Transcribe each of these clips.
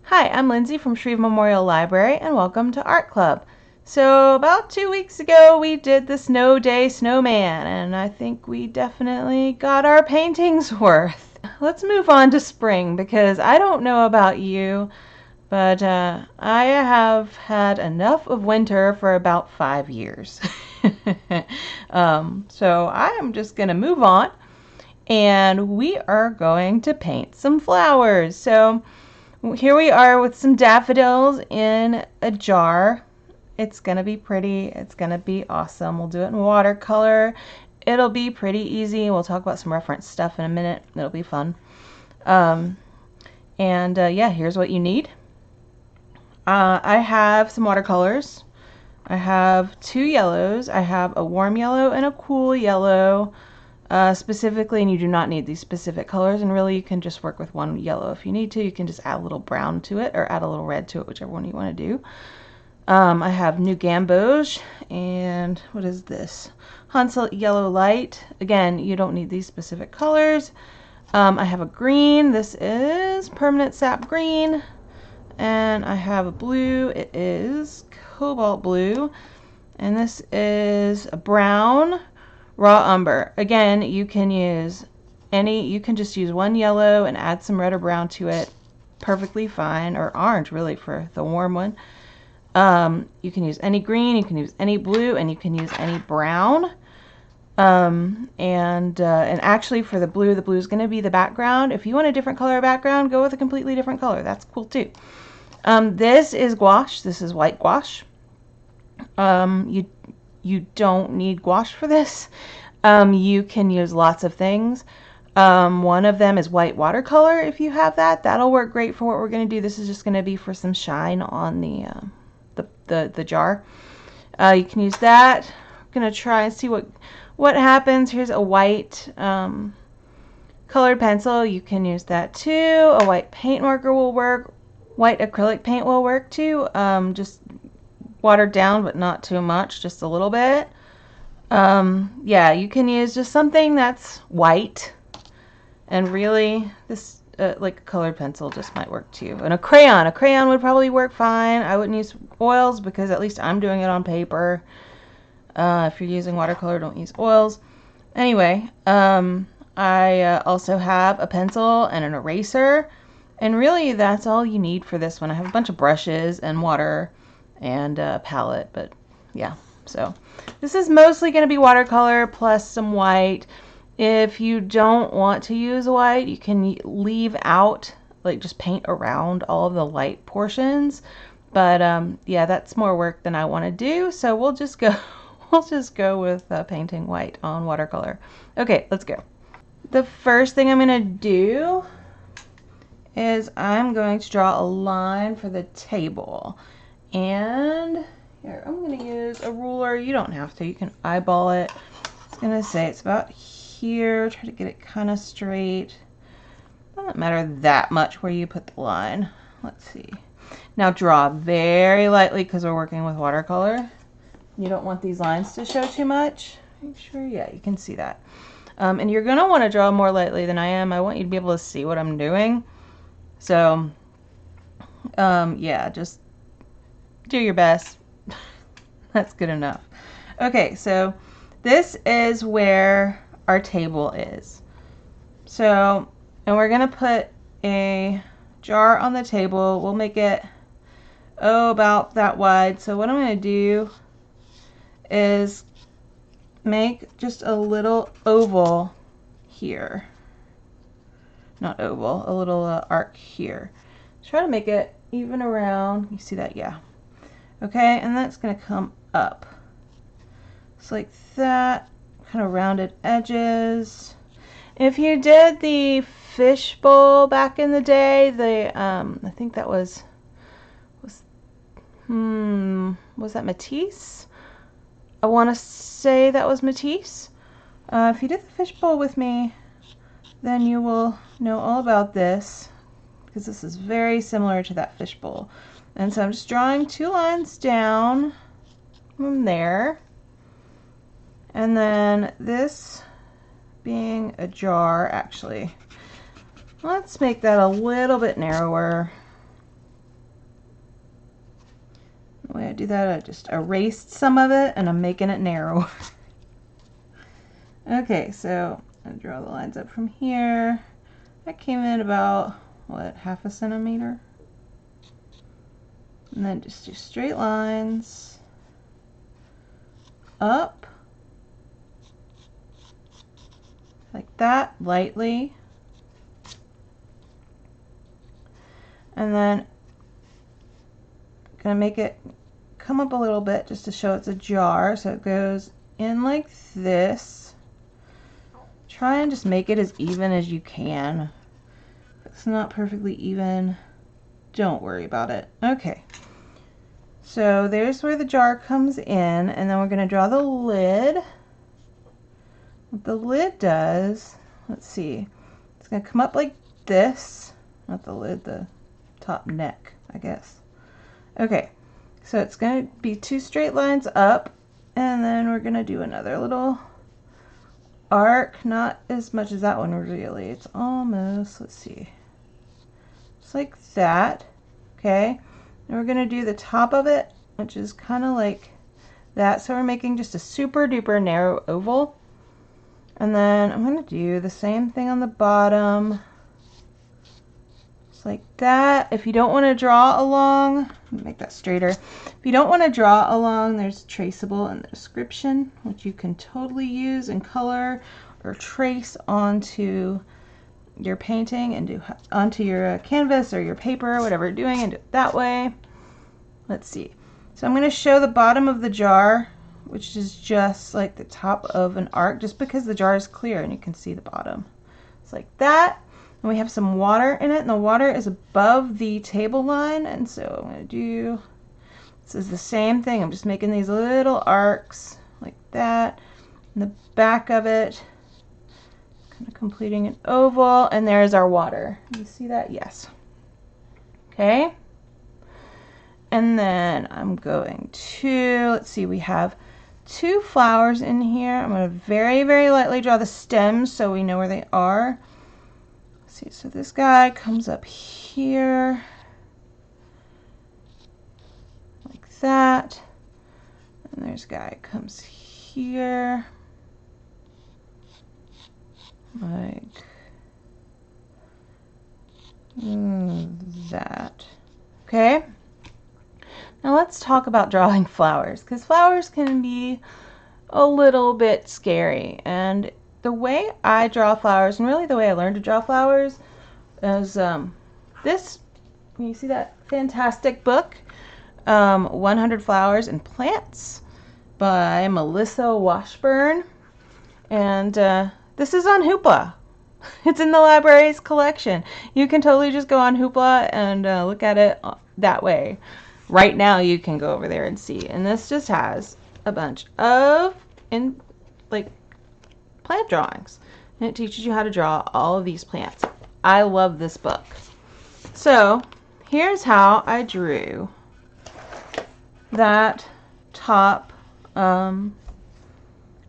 Hi, I'm Lindsay from Shreve Memorial Library and welcome to Art Club. So about 2 weeks ago we did the Snow Day Snowman and I think we definitely got our paintings worth. Let's move on to spring because I don't know about you, but I have had enough of winter for about 5 years. So I am just going to move on and we are going to paint some flowers. So here we are with some daffodils in a jar. It's gonna be pretty. It's gonna be awesome. We'll do it in watercolor. It'll be pretty easy. We'll talk about some reference stuff in a minute. It'll be fun. Yeah, here's what you need. I have some watercolors. I have 2 yellows. I have a warm yellow and a cool yellow. Specifically, and you do not need these specific colors, and really you can just work with one yellow if you need to. You can just add a little brown to it or add a little red to it, whichever one you want to do. I have New Gamboge, and what is this? Hansel Yellow Light. Again, you don't need these specific colors. I have a green. This is Permanent Sap Green. And I have a blue. It is Cobalt Blue. And this is a brown. Raw umber. Again, you can use you can just use one yellow and add some red or brown to it. Perfectly fine. Or orange, really, for the warm one. You can use any green, you can use any blue, and you can use any brown. And actually for the blue is going to be the background. If you want a different color background, go with a completely different color. That's cool too. This is gouache. This is white gouache. You don't need gouache for this. You can use lots of things. One of them is white watercolor. If you have that, that'll work great for what we're going to do. This is just going to be for some shine on the jar. You can use that. I'm going to try and see what happens. Here's a white colored pencil. You can use that too. A white paint marker will work. White acrylic paint will work too. Just watered down, but not too much, just a little bit. Yeah, you can use just something that's white, and really this like a colored pencil just might work too. And a crayon would probably work fine. I wouldn't use oils because at least I'm doing it on paper. If you're using watercolor, don't use oils. Anyway, I also have a pencil and an eraser, and really that's all you need for this one. I have a bunch of brushes and water and a palette, but yeah, so this is mostly going to be watercolor plus some white. If you don't want to use white, you can leave out, like just paint around all of the light portions, but yeah, that's more work than I want to do, so we'll just go with painting white on watercolor. Okay, let's go. The first thing I'm going to do is I'm going to draw a line for the table. And here, I'm going to use a ruler. You don't have to. You can eyeball it. I was going to say it's about here. Try to get it kind of straight. Doesn't matter that much where you put the line. Let's see. Now draw very lightly because we're working with watercolor. You don't want these lines to show too much. Make sure, yeah, you can see that. And you're going to want to draw more lightly than I am. I want you to be able to see what I'm doing. So, yeah, just do your best. That's good enough. Okay, so this is where our table is. So, and we're going to put a jar on the table. We'll make it, about that wide. So what I'm going to do is make just a little oval here. Not oval, a little arc here. Try to make it even around. You see that? Yeah. Okay, and that's going to come up. It's like that, kind of rounded edges. If you did the fishbowl back in the day, I think that was that Matisse? I want to say that was Matisse. If you did the fishbowl with me, then you will know all about this, because this is very similar to that fishbowl. And so I'm just drawing 2 lines down from there. And then this being a jar, actually, let's make that a little bit narrower. The way I do that, I just erased some of it and I'm making it narrow. Okay, so I draw the lines up from here. That came in about, what, half a centimeter? And then just do straight lines up like that, lightly. And then I'm gonna make it come up a little bit just to show it's a jar. So it goes in like this. Try and just make it as even as you can. If it's not perfectly even, don't worry about it. Okay. So there's where the jar comes in, and then we're going to draw the lid. What the lid does, let's see, it's going to come up like this. Not the lid, the top neck, I guess. Okay, so it's going to be 2 straight lines up, and then we're going to do another little arc. Not as much as that one really. It's almost, let's see, just like that. Okay. And we're going to do the top of it, which is kind of like that. So we're making just a super duper narrow oval. And then I'm going to do the same thing on the bottom. Just like that. If you don't want to draw along, make that straighter. If you don't want to draw along, there's traceable in the description, which you can totally use in color or trace onto your painting and do onto your canvas or your paper, whatever you're doing, and do it that way. Let's see. So I'm going to show the bottom of the jar, which is just like the top of an arc, just because the jar is clear and you can see the bottom. It's like that. And we have some water in it, and the water is above the table line, and so I'm going to do, this is the same thing. I'm just making these little arcs like that. In the back of it, completing an oval, and there's our water. You see that? Yes. Okay. And then I'm going to, let's see, we have 2 flowers in here. I'm going to very, very lightly draw the stems so we know where they are. Let's see, so this guy comes up here like that. And there's a guy comes here like that. Okay, now let's talk about drawing flowers, because flowers can be a little bit scary. And the way I draw flowers, and really the way I learned to draw flowers, is this. You see that fantastic book, 100 Flowers and Plants by Melissa Washburn, and this is on Hoopla. It's in the library's collection. You can totally just go on Hoopla and look at it that way. Right now you can go over there and see. And this just has a bunch of plant drawings. And it teaches you how to draw all of these plants. I love this book. So here's how I drew that top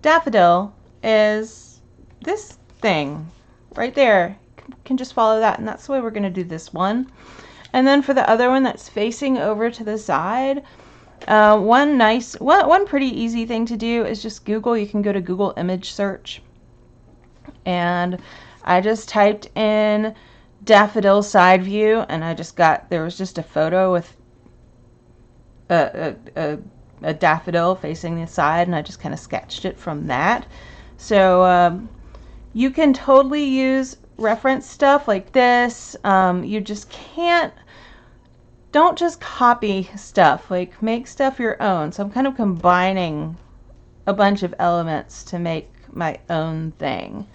daffodil. Is this thing right there. You can just follow that, and that's the way we're going to do this one. And then for the other one that's facing over to the side, one pretty easy thing to do is just Google. You can go to Google image search, and I just typed in daffodil side view, and I just got, there was just a photo with a daffodil facing the side, and I just kind of sketched it from that. So you can totally use reference stuff like this. You just don't just copy stuff, like make stuff your own. So I'm kind of combining a bunch of elements to make my own thing.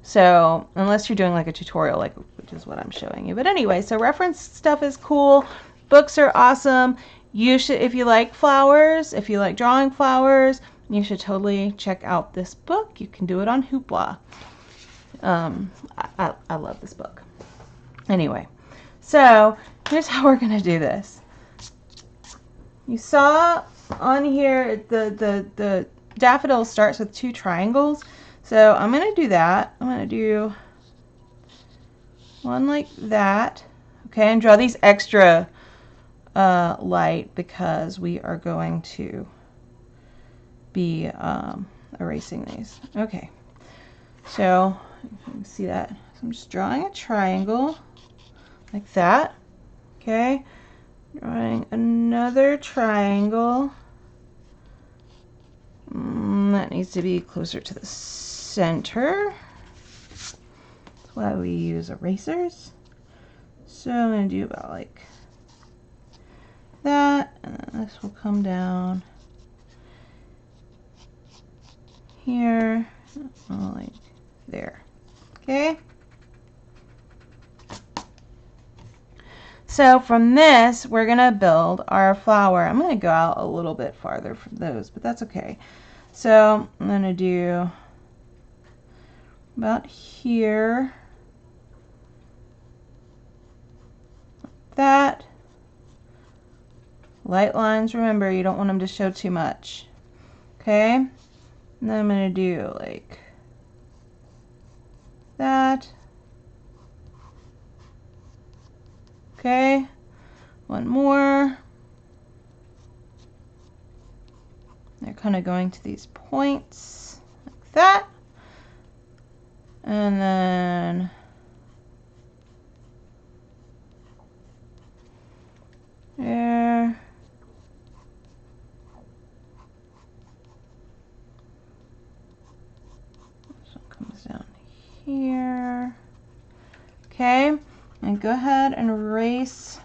So unless you're doing like a tutorial, which is what I'm showing you. But anyway, so reference stuff is cool. Books are awesome. You should, if you like flowers, if you like drawing flowers, you should totally check out this book. You can do it on Hoopla. I love this book. Anyway, so here's how we're gonna do this. You saw on here the daffodil starts with 2 triangles. So I'm gonna do that. I'm gonna do one like that. Okay, and draw these extra light because we are going to be erasing these. Okay, so you can see that. So I'm just drawing a triangle like that. Okay, drawing another triangle. That needs to be closer to the center. That's why we use erasers. So I'm going to do about like that, and then this will come down here, like there. Okay. So from this, we're going to build our flower. I'm going to go out a little bit farther from those, but that's okay. So I'm going to do about here, like that. Light lines, remember, you don't want them to show too much. Okay? And then I'm going to do like that. Okay, one more. They're kind of going to these points like that. And then there. This one comes down here. Okay, and go ahead and erase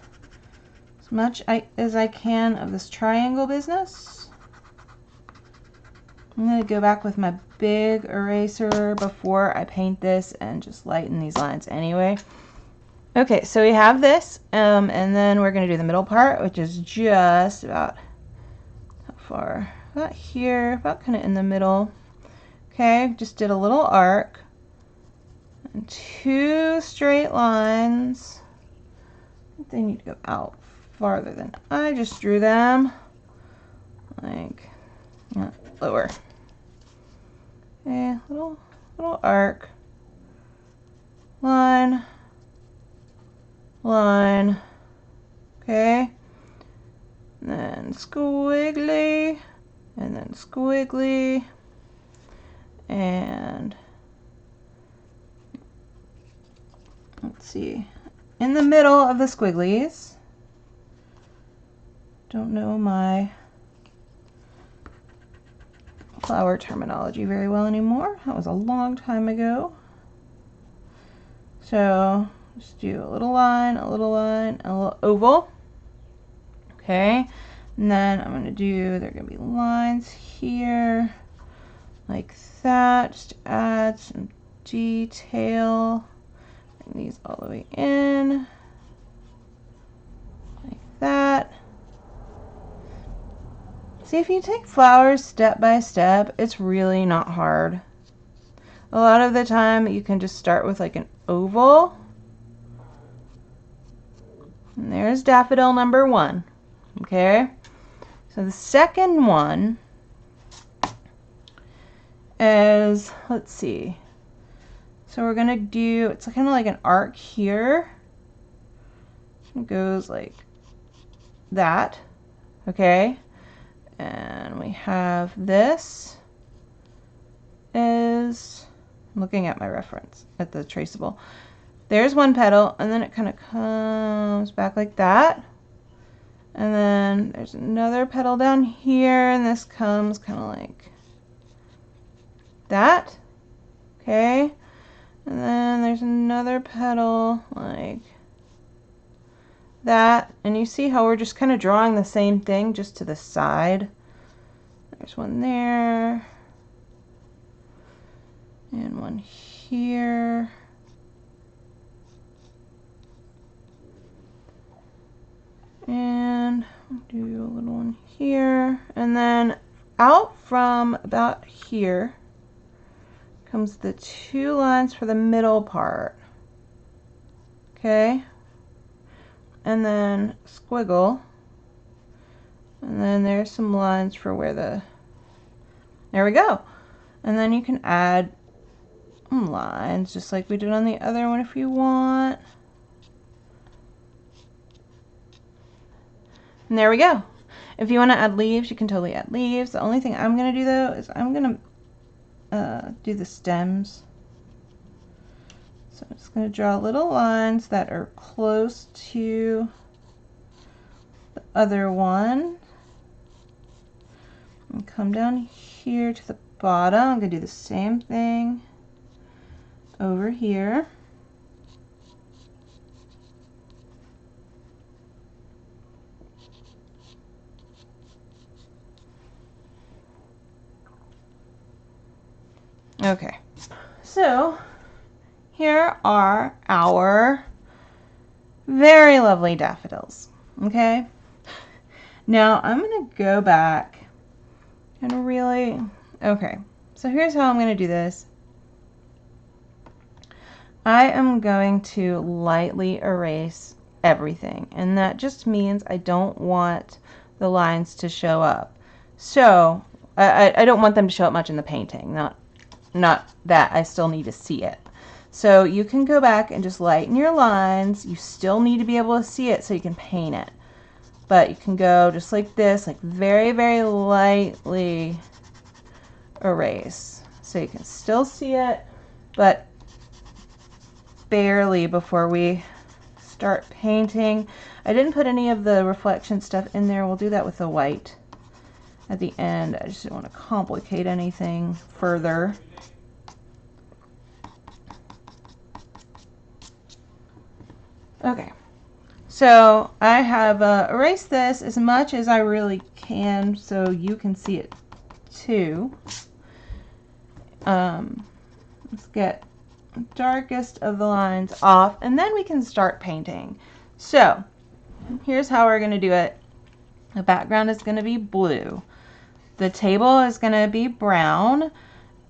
as much as I can of this triangle business. I'm going to go back with my big eraser before I paint this and just lighten these lines anyway. Okay, so we have this, and then we're going to do the middle part, which is just about, how far? About here, about kind of in the middle. Okay, just did a little arc, and 2 straight lines. I think they need to go out farther than I just drew them, like lower. Okay, little arc, line, line, okay, and then squiggly, and then squiggly, and let's see, in the middle of the squigglies, don't know my flower terminology very well anymore. That was a long time ago. So just do a little line, a little line, a little oval. Okay, and then I'm going to do, there are going to be lines here like that, just to add some detail. Bring these all the way in like that. See, if you take flowers step by step, it's really not hard. A lot of the time you can just start with like an oval. And there's daffodil number 1. Okay, so the second one is, let's see, so we're gonna do, it's kind of like an arc here. It goes like that. Okay, and we have this is, I'm looking at my reference at the traceable. There's one petal, and then it kind of comes back like that. And then there's another petal down here, and this comes kind of like that. Okay. And then there's another petal like that. And you see how we're just kind of drawing the same thing just to the side. There's one there. And one here. And do a little one here, and then out from about here comes the 2 lines for the middle part. Okay, and then squiggle, and then there's some lines for where the, there we go. And then you can add lines just like we did on the other one if you want. And there we go. If you want to add leaves, you can totally add leaves. The only thing I'm going to do though is I'm going to do the stems. So I'm just going to draw little lines that are close to the other one. And come down here to the bottom. I'm going to do the same thing over here. Okay, so here are our very lovely daffodils. Okay, now I'm going to go back and really, okay, so here's how I'm going to do this. I am going to lightly erase everything, and that just means I don't want the lines to show up. So I don't want them to show up much in the painting, not that I still need to see it. So you can go back and just lighten your lines. You still need to be able to see it so you can paint it. But you can go just like this, like very, very lightly erase. So you can still see it, but barely before we start painting. I didn't put any of the reflection stuff in there. We'll do that with the white at the end. I just don't want to complicate anything further. Okay, so I have erased this as much as I really can so you can see it too. Let's get the darkest of the lines off, and then we can start painting. So here's how we're going to do it. The background is going to be blue. The table is going to be brown,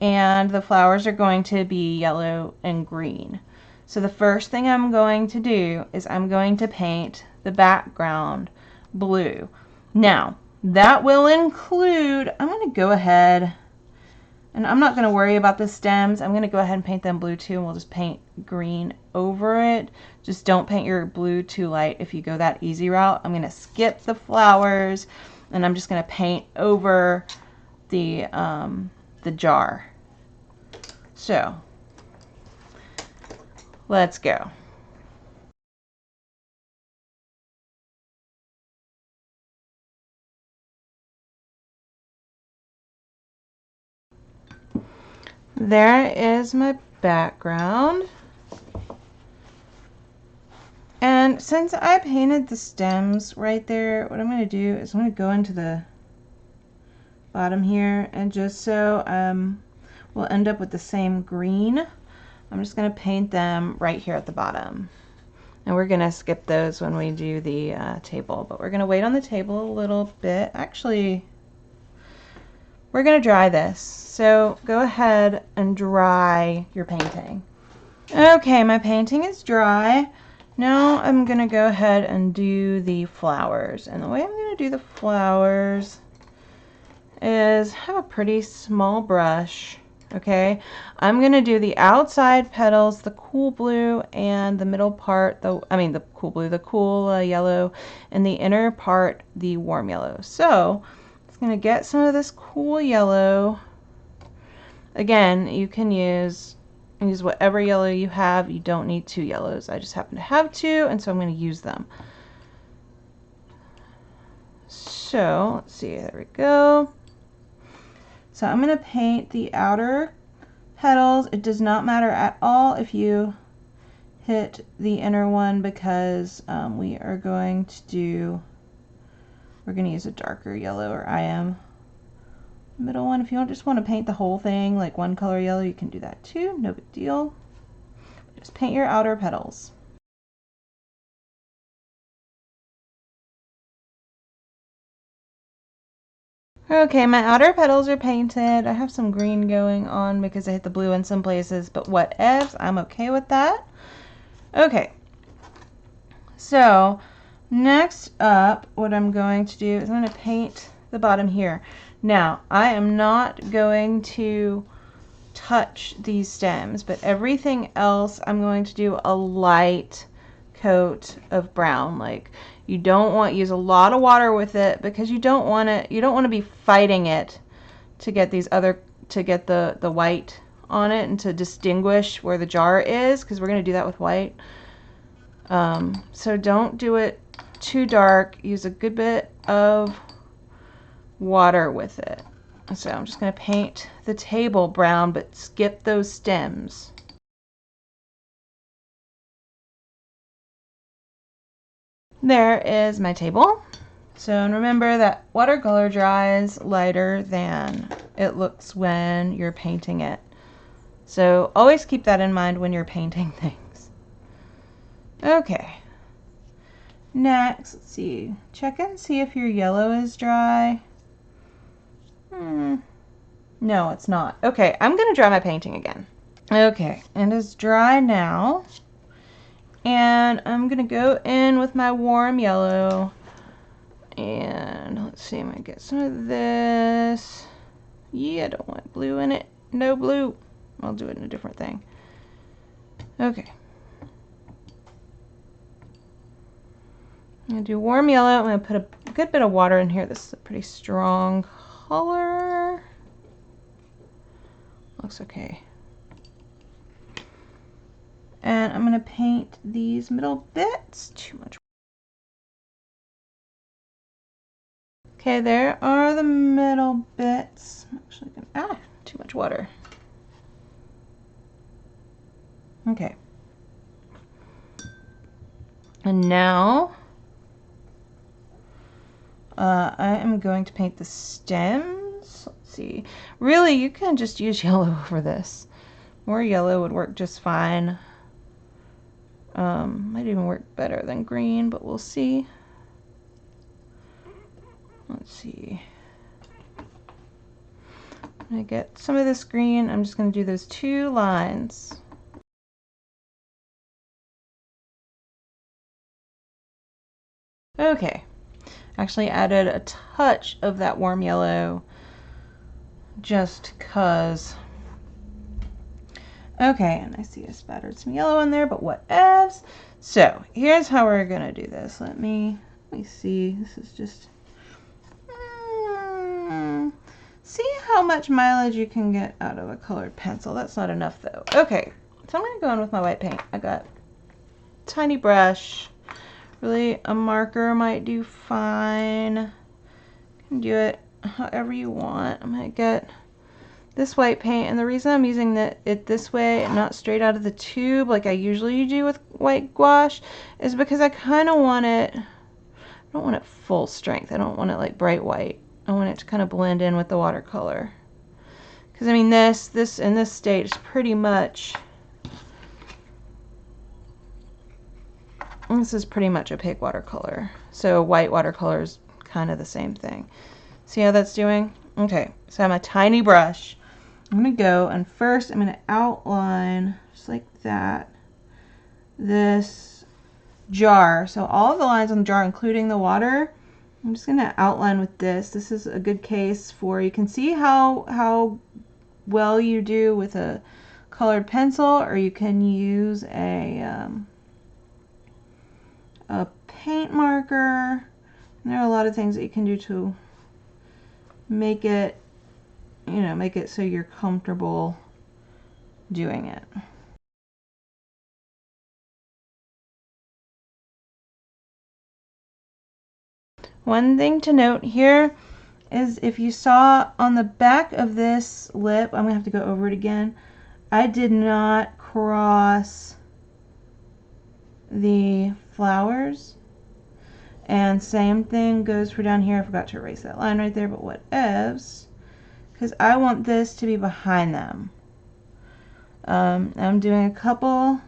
and the flowers are going to be yellow and green. So the first thing I'm going to do is I'm going to paint the background blue. Now, that will include, I'm going to go ahead, and I'm not going to worry about the stems. I'm going to go ahead and paint them blue too, and we'll just paint green over it. Just don't paint your blue too light if you go that easy route. I'm going to skip the flowers, and I'm just going to paint over the jar. So let's go. There is my background. And since I painted the stems right there, what I'm going to do is I'm going to go into the bottom here, and just so we'll end up with the same green, I'm just going to paint them right here at the bottom. And we're going to skip those when we do the table, but we're going to wait on the table a little bit. Actually, we're going to dry this. So go ahead and dry your painting. Okay, my painting is dry. Now I'm going to go ahead and do the flowers. And the way I'm going to do the flowers is have a pretty small brush. Okay, I'm going to do the outside petals, the cool blue, and the middle part, the cool blue, the cool yellow, and the inner part, the warm yellow. So it's going to get some of this cool yellow. Again, you can use whatever yellow you have. You don't need two yellows. I just happen to have two, and so I'm going to use them. So let's see, there we go. So I'm going to paint the outer petals. It does not matter at all if you hit the inner one, because we're going to use a darker yellow, or I am. Middle one, if you just want to paint the whole thing like one color yellow, you can do that too, no big deal. Just paint your outer petals. Okay, my outer petals are painted. I have some green going on because I hit the blue in some places, but whatevs, I'm okay with that. Okay, so next up, what I'm going to do is I'm going to paint the bottom here. Now, I am not going to touch these stems, but everything else I'm going to do a light coat of brown. Like, You don't want to use a lot of water with it because you don't want to be fighting it to get the white on it and to distinguish where the jar is, because we're going to do that with white. So don't do it too dark. Use a good bit of water with it. So I'm just going to paint the table brown, but skip those stems. There is my table. So, and remember that watercolor dries lighter than it looks when you're painting it. So always keep that in mind when you're painting things. Okay. Next, let's see. Check and see if your yellow is dry. No, it's not. Okay, I'm going to dry my painting again. Okay, and it's dry now. And I'm going to go in with my warm yellow. And let's see, I'm going to get some of this. Yeah, I don't want blue in it. No blue. I'll do it in a different thing. Okay. I'm going to do warm yellow. I'm going to put a good bit of water in here. This is a pretty strong color. Looks okay. And I'm going to paint these middle bits. Too much. Okay, there are the middle bits. I'm actually gonna, too much water. Okay. And now I am going to paint the stems. Let's see. Really, you can just use yellow over this. More yellow would work just fine. Might even work better than green, but we'll see. Let's see. I'm going to get some of this green. I'm just going to do those 2 lines. Okay. Actually added a touch of that warm yellow just cause. Okay, and I see I spattered some yellow in there, but what else? So here's how we're gonna do this. Let me see. This is just see how much mileage you can get out of a colored pencil. That's not enough though. Okay, so I'm gonna go in with my white paint. I got a tiny brush. Really, a marker might do fine. You can do it however you want. I'm gonna get this white paint, and the reason I'm using it this way and not straight out of the tube like I usually do with white gouache is because I kind of want it, I don't want it full strength. I don't want it like bright white. I want it to kind of blend in with the watercolor. Because I mean this in this state is pretty much, this is pretty much opaque watercolor. So white watercolor is kind of the same thing. See how that's doing? Okay, so I have my tiny brush. I'm going to go and first I'm going to outline, just like that, this jar. So all of the lines on the jar, including the water, I'm just going to outline with this. This is a good case for, you can see how well you do with a colored pencil, or you can use a paint marker. And there are a lot of things that you can do to make it, you know, make it so you're comfortable doing it. One thing to note here is if you saw on the back of this lip, I'm gonna have to go over it again, I did not cross the flowers. And same thing goes for down here. I forgot to erase that line right there, but whatevs, because I want this to be behind them. I'm doing a couple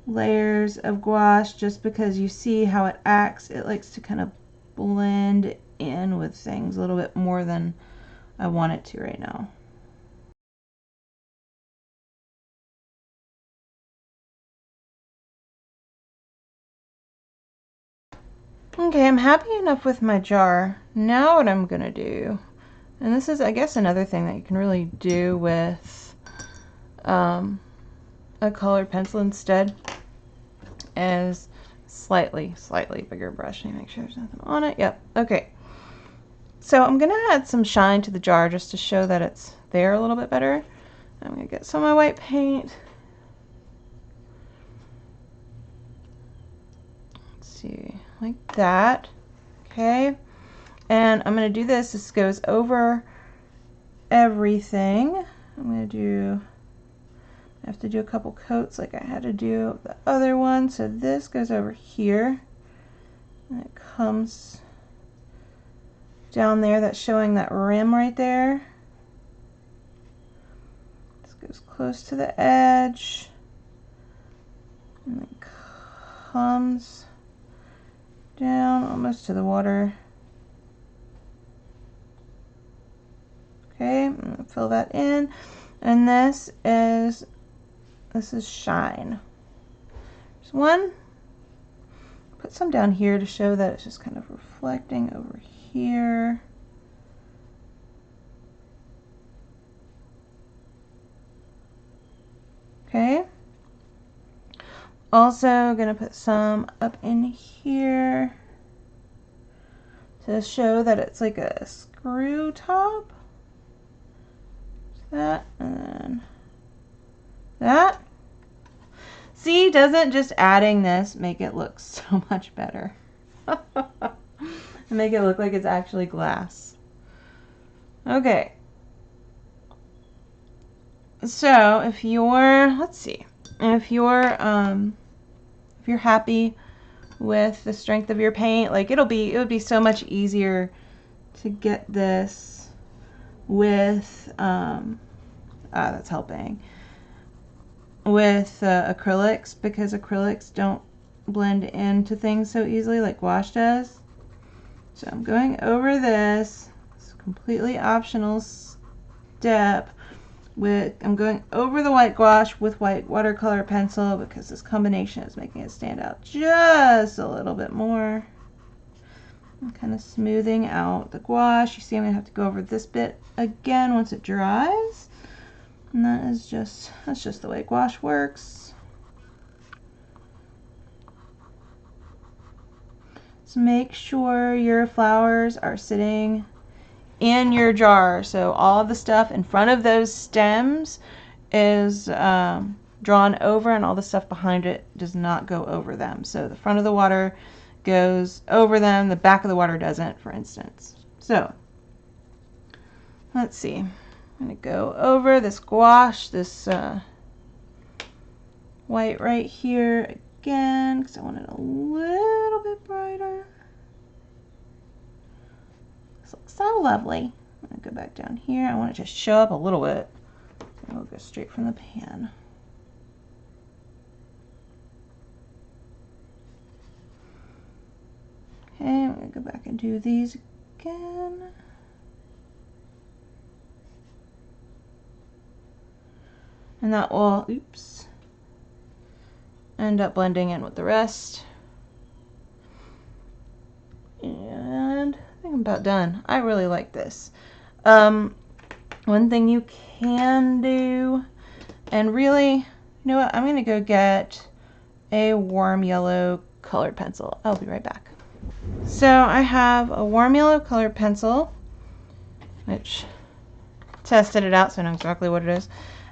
layers of gouache just because you see how it acts. It likes to kind of blend in with things a little bit more than I want it to right now. Okay, I'm happy enough with my jar. Now what I'm gonna do, and this is I guess another thing that you can really do with a colored pencil instead, is slightly bigger brush. Let me make sure there's nothing on it. Yep. Okay. So I'm going to add some shine to the jar just to show that it's there a little bit better. I'm going to get some of my white paint. Let's see, like that. Okay. And I'm going to do this. This goes over everything. I have to do a couple coats like I had to do the other one. So this goes over here. And it comes down there. That's showing that rim right there. This goes close to the edge. And it comes down almost to the water. Okay, I'm going to fill that in. And this is shine. There's one. Put some down here to show that it's just kind of reflecting over here. Okay. Also going to put some up in here to show that it's like a screw top. That and then that. See, doesn't just adding this make it look so much better? Make it look like it's actually glass. Okay. So if you're, let's see, if you're happy with the strength of your paint, like it would be so much easier to get this with that's helping with acrylics, because acrylics don't blend into things so easily like gouache does. So I'm going over this. It's a completely optional step. I'm going over the white gouache with white watercolor pencil because this combination is making it stand out just a little bit more. I'm kind of smoothing out the gouache. You see I'm going to have to go over this bit again once it dries. And that's just the way gouache works. So make sure your flowers are sitting in your jar. So all of the stuff in front of those stems is drawn over, and all the stuff behind it does not go over them. So the front of the water goes over them, the back of the water doesn't, for instance. So let's see. I'm going to go over this gouache, this white right here again, because I want it a little bit brighter. This looks so lovely. I'm going to go back down here. I want it to show up a little bit. And we'll go straight from the pan. Okay, I'm going to go back and do these again. And that will, oops, end up blending in with the rest. And I think I'm about done. I really like this. One thing you can do, and really, you know what, I'm going to go get a warm yellow colored pencil. I'll be right back. So I have a warm yellow colored pencil, which tested it out so I know exactly what it is.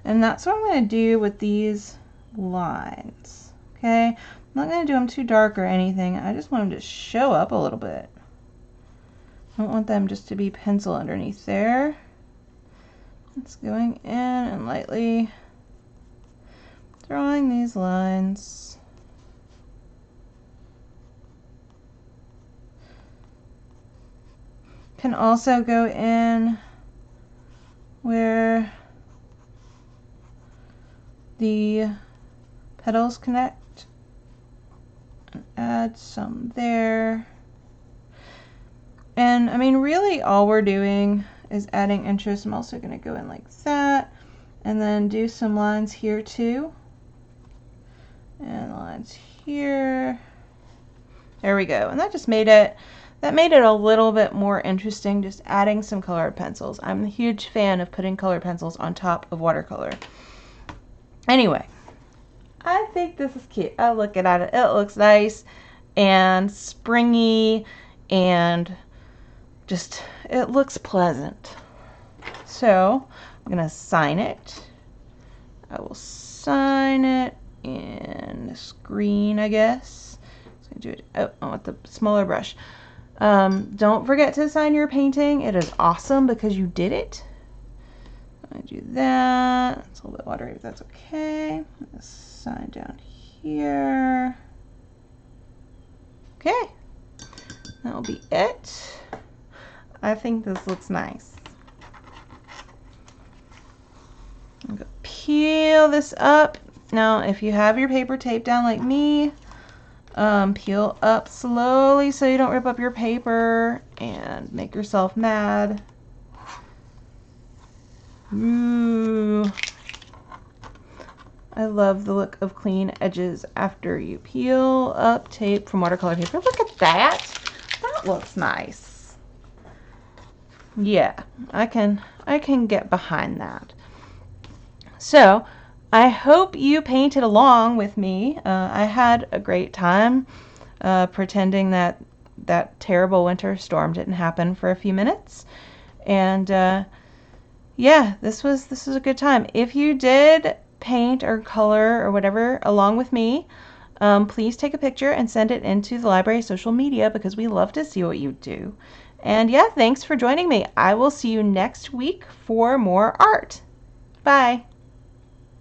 And that's what I'm going to do with these lines. Okay, I'm not going to do them too dark or anything. I just want them to show up a little bit. I don't want them just to be pencil underneath there. It's going in and lightly drawing these lines. Can also go in where the petals connect and add some there. And I mean, really all we're doing is adding interest. I'm also going to go in like that and then do some lines here too, and lines here. There we go. And that just made it a little bit more interesting, just adding some colored pencils. I'm a huge fan of putting colored pencils on top of watercolor. Anyway, I think this is cute. I look at it. It looks nice. and springy, and just, it looks pleasant. So I'm gonna sign it. I will sign it in this green, I guess. I'm gonna do it with the smaller brush. Don't forget to sign your painting. It is awesome because you did it. I do that. It's a little bit watery, but that's okay. Let's sign down here. Okay, that'll be it. I think this looks nice. I'm gonna peel this up. Now, if you have your paper taped down like me, peel up slowly so you don't rip up your paper and make yourself mad. Ooh. I love the look of clean edges after you peel up tape from watercolor paper. Look at that. That looks nice. Yeah, I can get behind that. So, I hope you painted along with me. I had a great time pretending that that terrible winter storm didn't happen for a few minutes. And yeah, this was a good time. If you did paint or color or whatever along with me, please take a picture and send it into the library social media because we love to see what you do. And yeah, thanks for joining me. I will see you next week for more art. Bye.